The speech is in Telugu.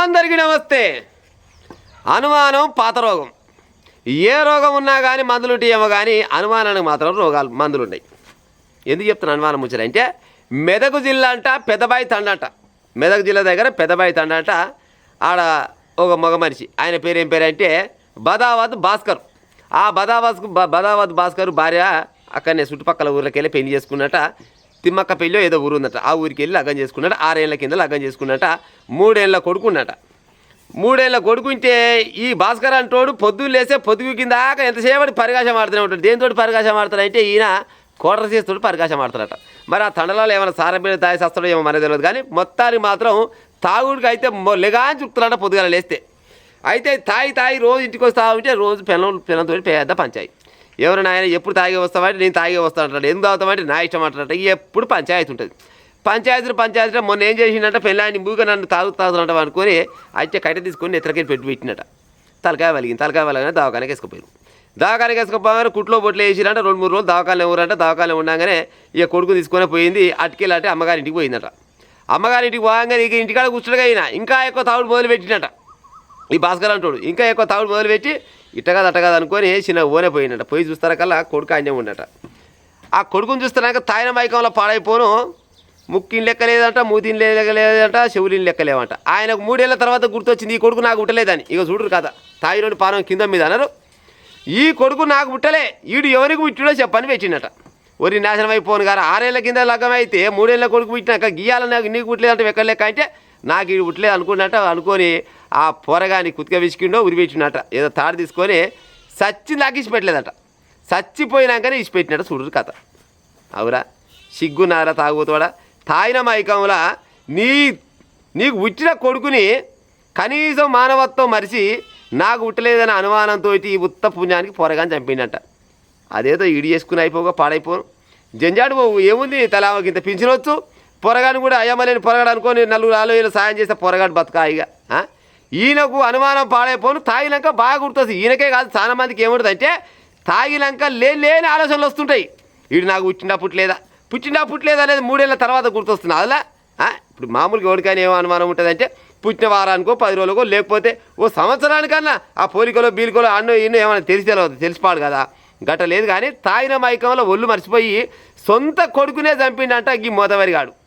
అందరికీ నమస్తే. అనుమానం పాత రోగం. ఏ రోగం ఉన్నా కానీ మందులు ఉంటాయేమో కానీ అనుమానానికి మాత్రం మందులు ఉన్నాయి. ఎందుకు చెప్తున్నా అనుమానం ముచ్చట అంటే, మెదక్ జిల్లా అంట పెద్దబాయి తండ అంట. మెదక్ జిల్లా దగ్గర పెద్దబాయి తండ అంట. ఆడ ఒక మగ మనిషి, ఆయన పేరు ఏం పేరు అంటే బదావత్ భాస్కర్. ఆ బదావత్ భాస్కర్ భార్య అక్కడనే చుట్టుపక్కల ఊర్లోకి వెళ్ళి పెళ్లి చేసుకున్నట. తిమ్మక్క పెళ్ళి ఏదో ఊరు ఉందట. ఆ ఊరికి వెళ్ళి లగ్గం చేసుకున్నట. 6 ఏళ్ళ కింద లగ్గం చేసుకున్నట. 3 ఏళ్ళ కొడుకున్నట. 3 ఏళ్ళ కొడుకుంటే ఈ భాస్కర్ అంటోడు పొద్దున్న లేసే పొద్దుగు కింద ఎంతసేపటి పరికాశం ఆడుతూనే ఉంటాడు. దేనితోటి పరికాశం ఆడతాడంటే ఈయన కోటర చేస్తోడు పరికాశం ఆడతాడట. మరి ఆ తండలలో ఏమైనా సారబీడ తాగి సస్తాడో ఏమో మనకు తెలియదు కానీ మొత్తానికి మాత్రం తాగుడికి అయితే లెగాని చుక్కుతాడట పొద్దుగాల లేస్తే. అయితే తాగి రోజు ఇంటికి వస్తా ఉంటే రోజు పిల్లలతో పెద్ద పంచాయి. ఎవరైనా ఆయన ఎప్పుడు తాగే వస్తామంటే నేను తాగే వస్తా అంటాడు. ఎందుకు తాగుతామంటే నా ఇష్టం అంటాడట. ఎప్పుడు పంచాయతీ ఉంటుంది. పంచాయతీలో మొన్న ఏం చేసిండట, పెళ్ళాన్ని మూగా నన్ను తాగుతానంట అనుకొని అయితే కట్టె తీసుకొని ఎత్తరకెళ్ళి పెట్టినట. తలకాయ వలిగిన దవాఖానకి వేసుకుపోయారు. దవాఖానకి వేసుకుపోయారు. కుట్లో బొట్లు వేసిరంట. 2-3 రోజులు దవాఖానలో ఎవరంట. దవాఖానలో ఉండగానే ఇక కొడుకు తీసుకొని పోయింది. అటుకెళ్ళంటే అమ్మగారింటికి పోయిందట. అమ్మగారింటికి పోగానే ఇక ఇంటికాడ కూర్చుండగా అయినా ఇంకా ఎక్కువ తాగుడు మొదలు పెట్టినట. ఈ భాస్కర్ అంటాడు ఇంకా ఎక్కువ తాగుడు మొదలుపెట్టి ఇట్టగా అనుకొని చిన్న ఓనే పోయినట. పోయి చూస్తారా కల్లా కొడుకు అన్యం ఉండట. ఆ కొడుకుని చూస్తున్నాక తాయిన మైకంలో పాడైపోను. ముక్కిని లెక్కలేదంట, మూతిని లెక్కలేదంట, చెవులిని లెక్కలేవంట. ఆయనకు 3 ఏళ్ళ తర్వాత గుర్తొచ్చింది ఈ కొడుకు నాకు పుట్టలేదని. ఇక చూడరు కదా, తాయిలోని పానం కింద మీద అన్నారు. ఈ కొడుకు నాకు పుట్టలే, వీడు ఎవరికి పుట్టిడో చెప్పని పెట్టినట. ఒరి నాశనం అయిపోను గారు. 6 ఏళ్ళ కింద లగ్గం అయితే 3 ఏళ్ళ కొడుకు పుట్టినాక గీయాలని నాకు నీకు పుట్టలేదంటే ఎక్కడ లెక్క అంటే నాకు వీడు పుట్టలేదు అనుకొని ఆ పొరగాని కుతిక విసికిండో ఉరిపెట్టినట. ఏదో తాడు తీసుకొని సచ్చి నాకు ఇచ్చిపెట్టలేదట. చచ్చిపోయినాకనే ఇచ్చిపెట్టినట్ట. చూడరు కథ. అవురా సిగ్గున్నారా తాగుతాడా? తాయిన మైకంలా నీకు పుట్టిన కొడుకుని కనీసం మానవత్వం మరిచి నాకు పుట్టలేదన్న అనుమానంతో ఈ ఉత్త పుణ్యానికి పొరగాని చంపిండట. అదేదో ఇడి చేసుకుని అయిపోగా పాడైపోను జంజాడు ఏముంది, తలా ఇంత పింఛనవచ్చు. పొరగాని కూడా అయ్యమలేని పొరగాడు అనుకొని 4 ఆలోచనలు సాయం చేస్తే పొరగాడు బతకాయిగా. ఈయనకు అనుమానం పాడైపోను. తాగినాక బాగా గుర్తొస్తుంది. ఈయనకే కాదు చాలా మందికి ఏముంటుంది అంటే తాగినాక లేని ఆలోచనలు వస్తుంటాయి. వీడు నాకు పుట్టిండా పుట్టలేదా అనేది 3 ఏళ్ళ తర్వాత గుర్తొస్తుంది. అలా ఇప్పుడు మామూలుగా ఎవరికైనా ఏమో అనుమానం ఉంటుంది అంటే పుట్టిన వారానికో 10 రోజులకో లేకపోతే ఓ సంవత్సరానికన్నా ఆ పోలికలో బీలికలో అన్నో ఈయనో ఏమైనా తెలిసిపాడు కదా. గట్ట లేదు కానీ తాగిన మైకంలో ఒళ్ళు మర్చిపోయి సొంత కొడుకునే చంపిండంట ఈ మోతవరిగాడు.